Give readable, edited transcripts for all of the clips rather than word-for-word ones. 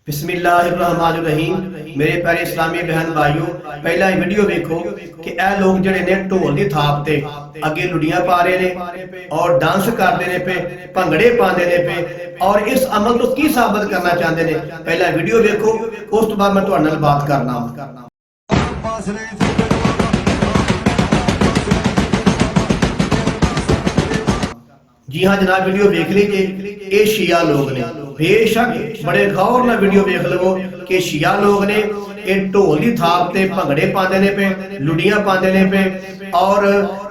बिस्मिल्लाहिर्रहमानिर्रहीम। मेरे प्यारे इस्लामी बहन भाइयों, पहला वीडियो देखो कि ए लोग जड़े ने ढोल की थाप ते अगे लुड़ियां पा रहे ने और डांस करते ने पे, भंगड़े पाते ने पे और इस अमल को की साबित करना चाहते ने। पहला वीडियो देखो, उस तो बाद मैं तुहाडे नाल बात करना। जी हाँ जनाब, वीडियो देख लीजिए। ये शिया लोग ने, बेशक बड़े गौर ना वीडियो देख लवो कि शिया लोग ने ये ढोल की थाप ते भंगड़े पाते ने पे, लुड़ियां पाते ने पे और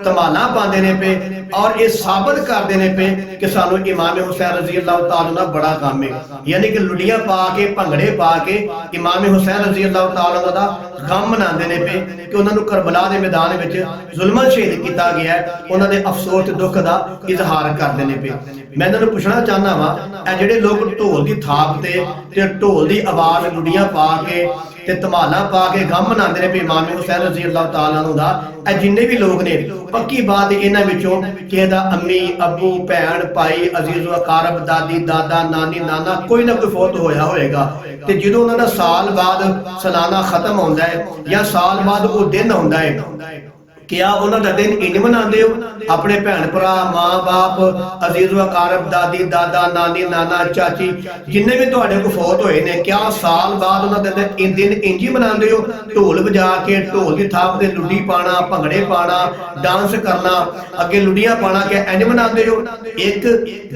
धमाला पाते ने पे और ये साबित करते ने पे कि सानू इमाम हुसैन रजी अल्लाह तआला ना बड़ा काम है। यानी कि लुड़ियां पा के भंगड़े पा के इमाम हुसैन रजी अल्लाह तआला दा गम मनाते ने पे कि उन्होंने करबला के मैदान में जुल्मन शहीद किया गया है। उन्होंने अफसोस दुख का इजहार करते ने पे। मैं इन्होंने पूछना चाहना वा, ए जिहड़े लोग ढोल की थाप ते ढोल की आवाज लुड़ियां पा के ते धमाला पा के गम मनाते ने पे इमाम हुसैन रजी अल्लाह तआला दा, ए जिन्ने भी लोग ने पक्की बात इन्हां विचों कि दा अम्मी अबू भैन भाई अजीज़ अकारब दादी दादा नानी नाना कोई ना कोई फौत होया होएगा। ते जो उन्होंने साल बाद सालाना खत्म होता है या साल बाद वो दिन आता है, क्या उन्होंने दिन इंज मनाते हो? अपने भैन भरा माँ बाप अजीज़ अकारब दादी दादा नानी नाना चाची जिन्ने भी तुहाडे को फौत होए ने, क्या साल बाद उन्होंने दिन इंज ही मनाते हो? ढोल बजा के ढोल की थाप ते लुड़ी पाना, भंगड़े पाना, डांस करना, अगे लुड़ियां पाना, क्या इंज मनाते हो? एक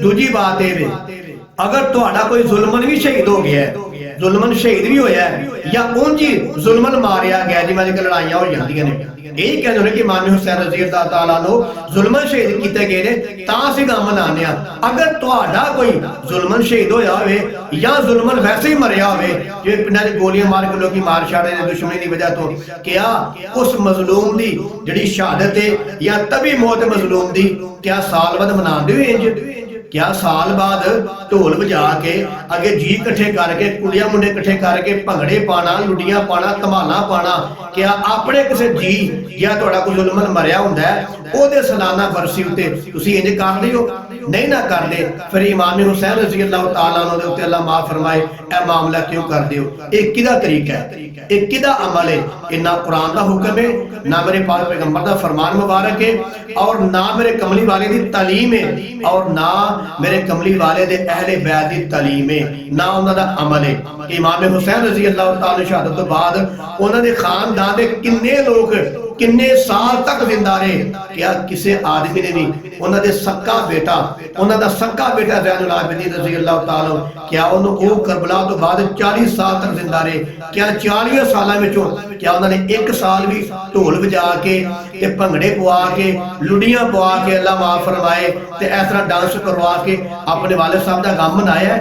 दूजी बात है, अगर तुहाडा कोई जुल्मन भी शहीद हो गया है, जुल्मन शहीद भी होया है या उंज ही जुल्मन मारिया गया, जिवें अज लड़ाइयां हो जांदियां ने, यही कहते हैं कि इमाम हुसैन रज़ी अल्लाह तआला नो जुल्मन शहीद किए गए ने तां असीं गम मनाने आ। अगर तुहाडा कोई जुल्मन शहीद होया होवे या जुल्मन वैसे ही मरिया होवे, जिवें पिंडां च गोलियां मार के लोग मार छाड़े ने दुश्मनी की वजह तो, क्या उस मजलूम की जिहड़ी शहादत है या तभी मौत मजलूम की क्या साल बाद मनाते हो इंज? क्या साल बाद ढोल बजा के अगे जी इकट्ठे करके कुड़ियां मुंडे इकट्ठे करके भंगड़े पाना, लुड़ियां पाना, धमाला पाना, क्या अपने किसी जी या तुहाडा कोई जुल्मन मरिया हुंदा है ओहदे सालाना बरसी उत्ते तुसीं इंज करदे हो? नहीं ना करदे। फिर इमाम हुसैन रज़ी अल्लाह तआला दे उत्ते अल्लाह माफ फरमाए, ए मामला क्यों करदे हो? एक किदा तरीका है, एक किदा अमल है? इन्ना कुरान का हुक्म है, ना मेरे पाक पैगंबर दा फरमान मुबारक है और ना मेरे कमली वाले दी तालीम है और ना मेरे कमली वाले दे अहले बैत दी तालीम है, ना उन्हां दा अमल है। इमाम हुसैन रज़ी अल्लाह तआला शहादत तो बाद उन्हां दे खानदान दे किन्ने लोग किन्ने साल तक जिंदा रहे? क्या किसी आदमी ने भी उन्हां दे सक्का बेटा, उन्हां दा सक्का बेटा ज़ैनुल आबिदीन रज़ी अल्लाह तआला, क्या उन्होंने करबला तो बाद 40 साल तक जिंदा रहे? क्या 40 सालों विचों क्या उन्होंने एक साल भी ढोल बजा के ते भंगड़े पवा के लुड़ियां पवा के अल्लाह माफ फरमाए ते इस तरह डांस करवा के अपने वालिद साहब का गम मनाया?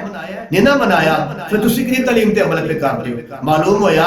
नहीं ना मनाया। फिर तुसीं किहदी तालीम ते अमल पे करदे हो? मालूम होया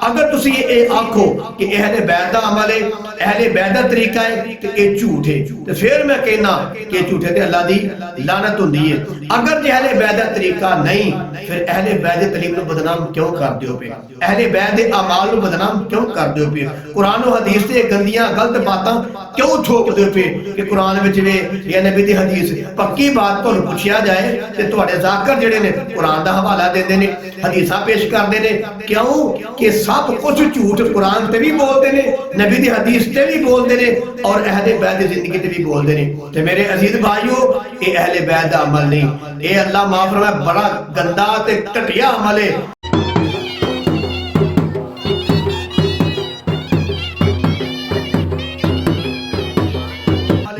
अगर तुसीं ये आखो कि अहले बैत दा अमल है, अहले बैत दा तरीका है ते ये झूठ है, ते फिर मैं कहना कि झूठे ते अल्लाह दी लानत हुंदी है। अगर जे अहले बैत दा तरीका नहीं, फिर अहले बैत दी तालीम नूं बदनाम क्यों करदे हो पे? अहले बैत दे अमाल नूं बदनाम क्यों करदे हो पे? कुरान और हदीस ते गंदियां गलत बातां क्यों थोपदे हो पे कि कुरान विच वे या नबी दी हदीस? पक्की बात तुहानूं पुछिया जाए ते तुहाडे ज़ाकिर जिहड़े ने कुरान का हवाला देते हैं, हदीसा पेश करते हैं, क्यों कि सब कुछ झूठ कुरान से भी बोलते हैं, नबी की हदीस से भी बोलते हैं और अहले बैत की जिंदगी से भी बोलते हैं। तो मेरे अजीज भाइयों, ये अहले बैत का अमल नहीं, ये अल्लाह माफ फरमाए बड़ा गंदा ते घटिया अमल है।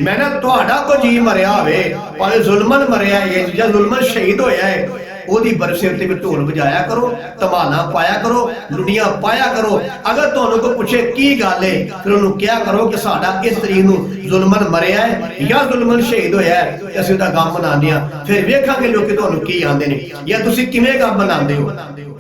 मैं ना तुहाडा को जी मरिया होवे, भावें जुल्मन मरिया है या जुल्मन शहीद होया है, ओदी बरसे उत्ते भी ढोल बजाया करो, धमाला पाया करो, लुड़ियां पाया करो। अगर तुहानूं कोई पूछे की गल है, फिर उन्होंने क्या करो कि साडा इस तरीक नूं जुल्मन मरिया है या जुल्मन शहीद होया है, असीं उहदा गम मनाने आ। फिर वेखांगे लोग तुहानूं की आंदे ने या तुसीं किवें गम मनांदे हो।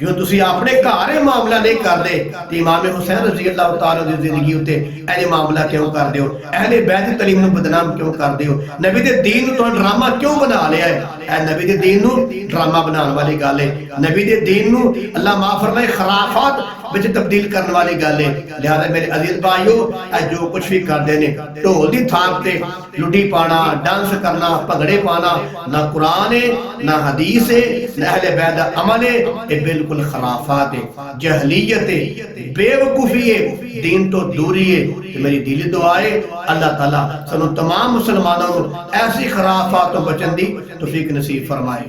जो तुसीं अपने घर ये मामला नहीं करते तो इमाम हुसैन रज़ी अल्लाह तआला दी जिंदगी उत्ते ऐसे मामला क्यों करदे हो? अहले बैत दी तालीम नूं बदनाम क्यों करदे हो? नबी दे दीन नूं तुहां ड्रामा क्यों बना लिया है? नबी दे दीन नूं ड्रामा बनाने वाली गल है। नबी दे दीन नू अल्लाह माफ फरमाए खराफात विच तब्दील करने वाली गल है। लिहाजा मेरे अजीज भाइयों, जो कुछ भी करते हैं ढोल की थाप से लुडी पाना, डांस करना, भंगड़े पाना, ना कुरान है ना हदीस है ना अहले बैत दा अमल है, ये बिल्कुल खराफात है, जहलीयत है, बेवकूफी है, दीन तो दूरी है। मेरी दिली दुआ है अल्लाह ताला सानू तमाम मुसलमानों को ऐसी खराफात तो बचन दी तौफीक नसीब फरमाए।